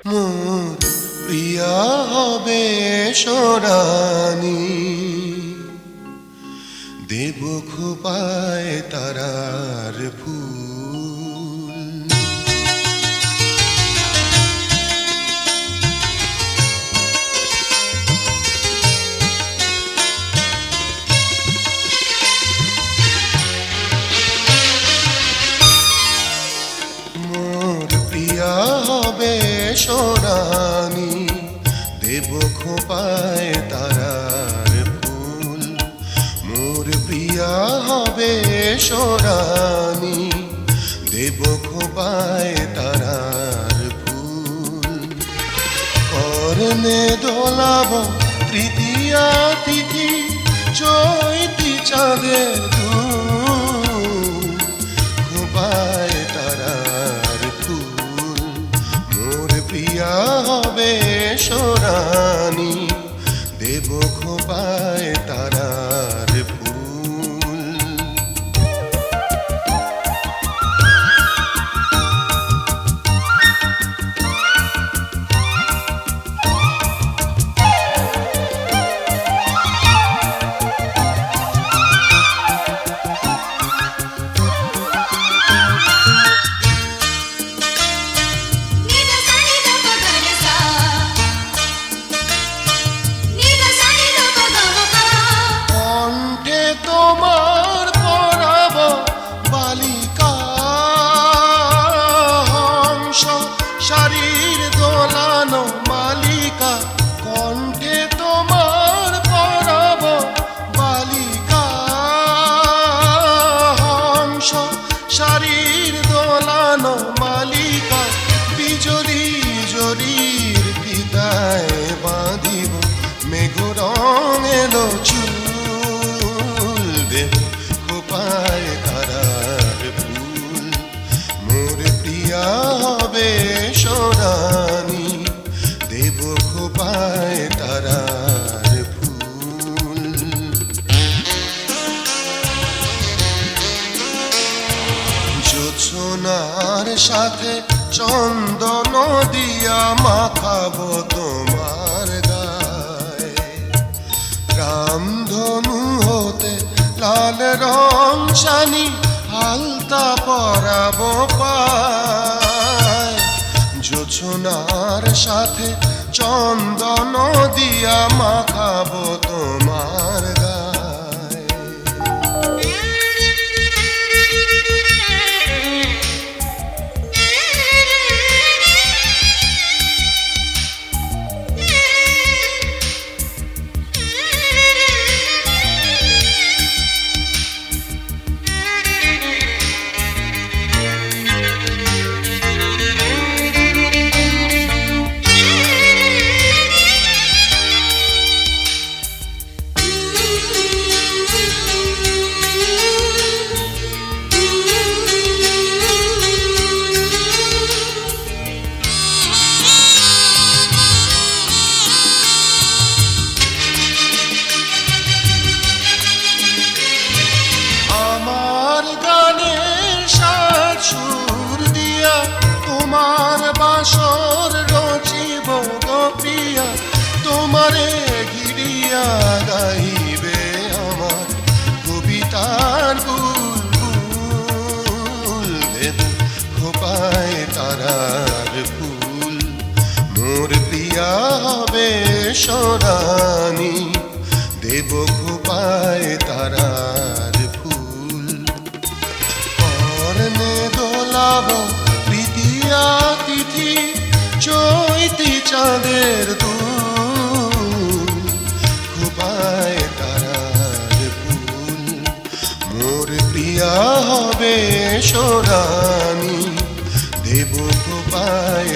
মোর প্রিয়া হবে সোনানি, দেব খোপায় তারার ফুল। মোর প্রিয়া হবে সোনানি, দেব খোপায় তারার ফুল। মোর প্রিয়া হবে সোনানি, দেব খোপায় তারার ফুল। কর্ণে দোলাব তৃতীয়া তিথি, চৈতি চাঁদের দুল। খোপায় তারার ফুল, মোর প্রিয়া হবে সোনানি, দেব খোপায় তারার ফুল। কণ্ঠে তোমার পরাব বালিকা হংস, শারীর দোলানো মালিকা। কণ্ঠে তোমার পরাব বালিকা হংস, শারীর দোলানো মালিকা। বিজলি জরির ফিতায় বাঁধিব মেঘ রং এলো চুল। দেব খোপায় তারার ফুল, মোর প্রিয়া হবে সোনানি, দেব খোপায় তারার ফুল। জোছনার সাথে চন্দন দিয়া মাখাবো তোমার গায়ে। রামধনু হতে লাল রং শানি, হালতা পরাবো পায়। জোছনার সাথে চন্দন দিয়া মাখাবো তোমার গায়ে। আমার গানের সাজ সুর দিয়া তোমার বাসর রচিব গো প্রিয়া। তোমারে ঘিরিয়া গাইবে আমার কবিতার বুলবুল। দেব খোপায় তারার ফুল, মোর প্রিয়া হবে সোনানি, দেব খোপায় তারার ফুল। কর্ণে দোলাব তৃতীয়া তিথি, চৈতি চাঁদের দুল। খোপায় তারার ফুল, মোর প্রিয়া হবে সোনানি, দেব খোপায়